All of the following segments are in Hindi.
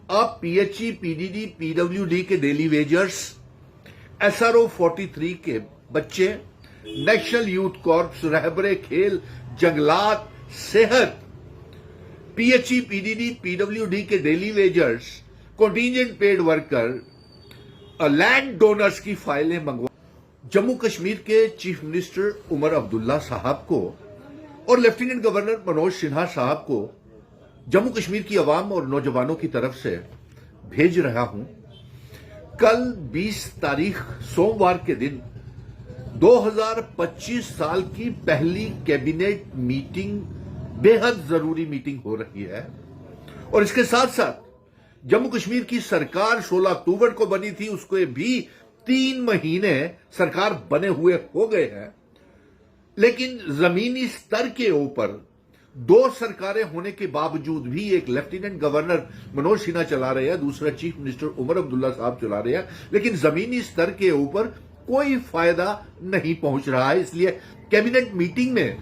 आप पीएचई, पीडीडी, पीडब्ल्यूडी के डेली वेजर्स, एसआरओ 43 के बच्चे, नेशनल यूथ कॉर्प्स, रहबरे खेल, जंगलात, सेहत, पीएचई, पीडीडी, पीडब्ल्यूडी के daily wagers, contingent paid worker, land donors की फाइलें मंगवा जम्मू कश्मीर के चीफ मिनिस्टर उमर अब्दुल्ला साहब को और लेफ्टिनेंट गवर्नर मनोज सिन्हा साहब को जम्मू कश्मीर की आवाम और नौजवानों की तरफ से भेज रहा हूं। कल 20 तारीख सोमवार के दिन 2025 साल की पहली कैबिनेट मीटिंग बेहद जरूरी मीटिंग हो रही है और इसके साथ साथ जम्मू कश्मीर की सरकार 16 अक्टूबर को बनी थी, उसको भी 3 महीने सरकार बने हुए हो गए हैं, लेकिन जमीनी स्तर के ऊपर 2 सरकारें होने के बावजूद भी एक लेफ्टिनेंट गवर्नर मनोज सिन्हा चला रहे हैं, दूसरा चीफ मिनिस्टर उमर अब्दुल्ला साहब चला रहे हैं, लेकिन जमीनी स्तर के ऊपर कोई फायदा नहीं पहुंच रहा है। इसलिए कैबिनेट मीटिंग में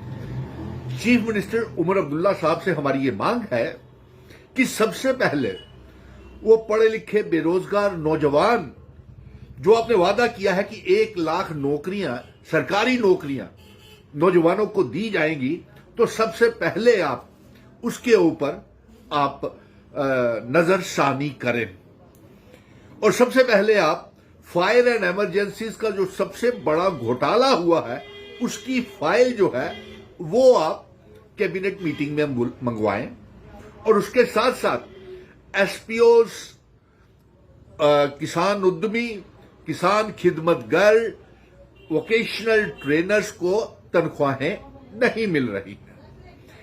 चीफ मिनिस्टर उमर अब्दुल्ला साहब से हमारी ये मांग है कि सबसे पहले वो पढ़े लिखे बेरोजगार नौजवान, जो आपने वादा किया है कि 1 लाख नौकरियां, सरकारी नौकरियां नौजवानों को दी जाएंगी, तो सबसे पहले आप उसके ऊपर आप नजरसानी करें और सबसे पहले आप फायर एंड इमरजेंसीज का जो सबसे बड़ा घोटाला हुआ है उसकी फाइल जो है वो आप कैबिनेट मीटिंग में मंगवाएं और उसके साथ साथ एसपीओस, किसान उद्यमी, किसान खिदमतगर, वोकेशनल ट्रेनर्स को तनख्वाहें नहीं मिल रही है।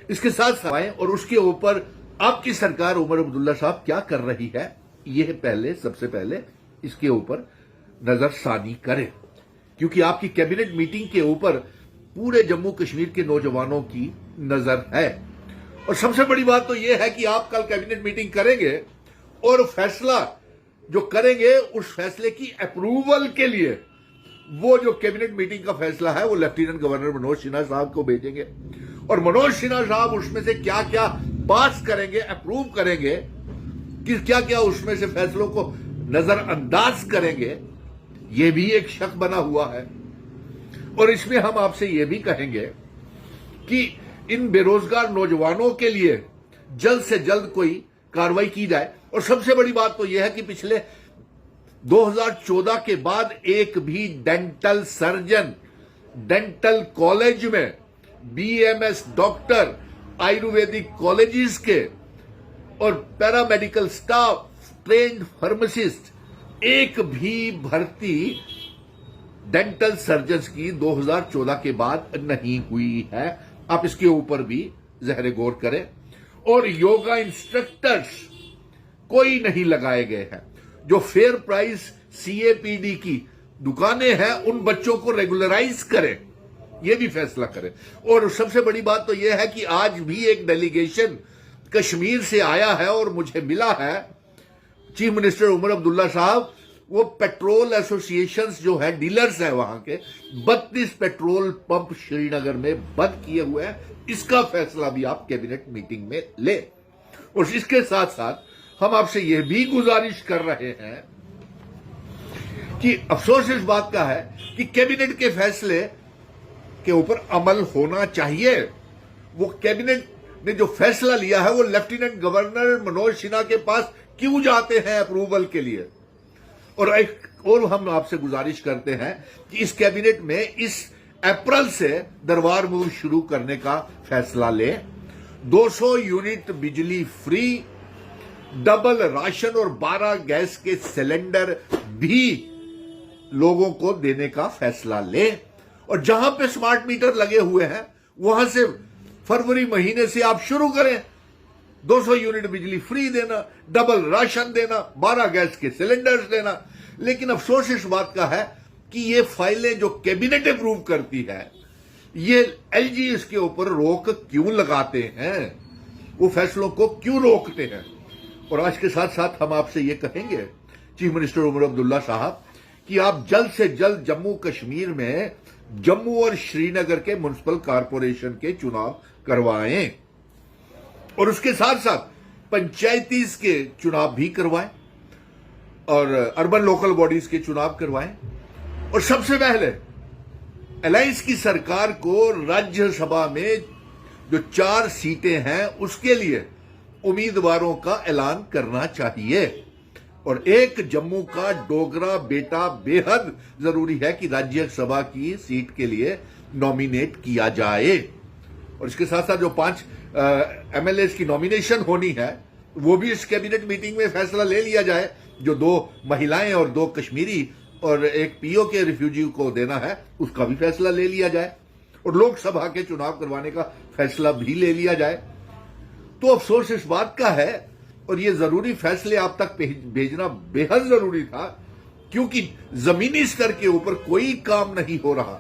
इसके साथ साथ और उसके ऊपर आपकी सरकार उमर अब्दुल्ला साहब क्या कर रही है, यह पहले सबसे पहले इसके ऊपर नजरसानी करें, क्योंकि आपकी कैबिनेट मीटिंग के ऊपर पूरे जम्मू कश्मीर के नौजवानों की नजर है। और सबसे बड़ी बात तो यह है कि आप कल कैबिनेट मीटिंग करेंगे और फैसला जो करेंगे उस फैसले की अप्रूवल के लिए वो जो कैबिनेट मीटिंग का फैसला है वो लेफ्टिनेंट गवर्नर मनोज सिन्हा साहब को भेजेंगे और मनोज सिन्हा साहब उसमें से क्या क्या पास करेंगे, अप्रूव करेंगे, कि क्या क्या उसमें से फैसलों को नजरअंदाज करेंगे, ये भी एक शक बना हुआ है। और इसमें हम आपसे ये भी कहेंगे कि इन बेरोजगार नौजवानों के लिए जल्द से जल्द कोई कार्रवाई की जाए। और सबसे बड़ी बात तो यह है कि पिछले 2014 के बाद एक भी डेंटल सर्जन, डेंटल कॉलेज में बीएमएस डॉक्टर, आयुर्वेदिक कॉलेजेस के और पैरामेडिकल स्टाफ, ट्रेन्ड फार्मासिस्ट, एक भी भर्ती डेंटल सर्जन्स की 2014 के बाद नहीं हुई है। आप इसके ऊपर भी ज़हरे गौर करें। और योगा इंस्ट्रक्टर्स कोई नहीं लगाए गए हैं। जो फेयर प्राइस सीएपीडी की दुकानें हैं उन बच्चों को रेगुलराइज करें, यह भी फैसला करें। और सबसे बड़ी बात तो यह है कि आज भी एक डेलीगेशन कश्मीर से आया है और मुझे मिला है, चीफ मिनिस्टर उमर अब्दुल्ला साहब वो पेट्रोल एसोसिएशंस जो है, डीलर्स है वहां के, 32 पेट्रोल पंप श्रीनगर में बंद किए हुए हैं। इसका फैसला भी आप कैबिनेट मीटिंग में ले। और इसके साथ साथ हम आपसे यह भी गुजारिश कर रहे हैं कि अफसोस इस बात का है कि कैबिनेट के फैसले के ऊपर अमल होना चाहिए। वो कैबिनेट ने जो फैसला लिया है वो लेफ्टिनेंट गवर्नर मनोज सिन्हा के पास क्यों जाते हैं अप्रूवल के लिए। और हम आपसे गुजारिश करते हैं कि इस कैबिनेट में इस अप्रैल से दरबार मूव शुरू करने का फैसला लें। 200 यूनिट बिजली फ्री, डबल राशन और 12 गैस के सिलेंडर भी लोगों को देने का फैसला लें। और जहां पे स्मार्ट मीटर लगे हुए हैं वहां से फरवरी महीने से आप शुरू करें। 200 यूनिट बिजली फ्री देना, डबल राशन देना, 12 गैस के सिलेंडर्स देना। लेकिन अफसोस इस बात का है कि ये फाइलें जो कैबिनेट अप्रूव करती है, ये एलजी इसके ऊपर रोक क्यों लगाते हैं, वो फैसलों को क्यों रोकते हैं। और आज के साथ साथ हम आपसे ये कहेंगे चीफ मिनिस्टर उमर अब्दुल्ला साहब कि आप जल्द से जल्द जम्मू कश्मीर में जम्मू और श्रीनगर के म्युनिसिपल कारपोरेशन के चुनाव करवाएं। और उसके साथ साथ पंचायतीज के चुनाव भी करवाएं और अर्बन लोकल बॉडीज के चुनाव करवाएं और सबसे पहले अलायंस की सरकार को राज्यसभा में जो 4 सीटें हैं उसके लिए उम्मीदवारों का ऐलान करना चाहिए और एक जम्मू का डोगरा बेटा बेहद जरूरी है कि राज्यसभा की सीट के लिए नॉमिनेट किया जाए और इसके साथ साथ जो 5 एमएलए की नॉमिनेशन होनी है वो भी इस कैबिनेट मीटिंग में फैसला ले लिया जाए। जो 2 महिलाएं और 2 कश्मीरी और एक पीओ के रिफ्यूजी को देना है उसका भी फैसला ले लिया जाए और लोकसभा के चुनाव करवाने का फैसला भी ले लिया जाए। तो अफसोस इस बात का है और ये जरूरी फैसले आप तक भेजना बेहद जरूरी था क्योंकि जमीनी स्तर के ऊपर कोई काम नहीं हो रहा।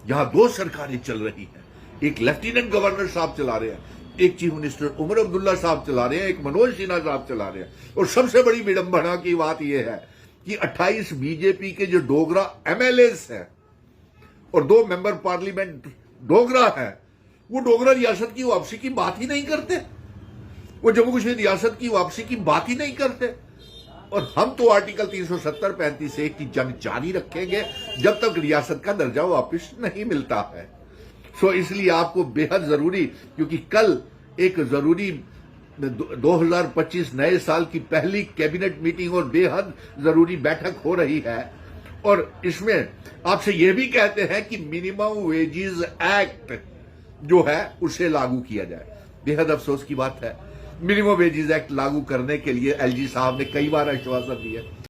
यहां 2 सरकारें चल रही हैं, एक लेफ्टिनेंट गवर्नर साहब चला रहे हैं, एक चीफ मिनिस्टर उमर अब्दुल्ला साहब चला रहे हैं, एक मनोज सिन्हा साहब चला रहे हैं और सबसे बड़ी विडंबना की बात यह है कि 28 बीजेपी के जो डोगरा एमएलएस हैं और 2 मेंबर पार्लियामेंट डोगरा हैं वो डोगरा रियासत की वापसी की बात ही नहीं करते, वो जम्मू कश्मीर रियासत की वापसी की बात ही नहीं करते और हम तो आर्टिकल 370-35 की जंग जारी रखेंगे जब तक रियासत का दर्जा वापस नहीं मिलता है। सो इसलिए आपको बेहद जरूरी, क्योंकि कल एक जरूरी 2025 नए साल की पहली कैबिनेट मीटिंग और बेहद जरूरी बैठक हो रही है और इसमें आपसे यह भी कहते हैं कि मिनिमम वेजेस एक्ट जो है उसे लागू किया जाए। बेहद अफसोस की बात है, मिनिमम वेजेस एक्ट लागू करने के लिए एलजी साहब ने कई बार आश्वासन दिए।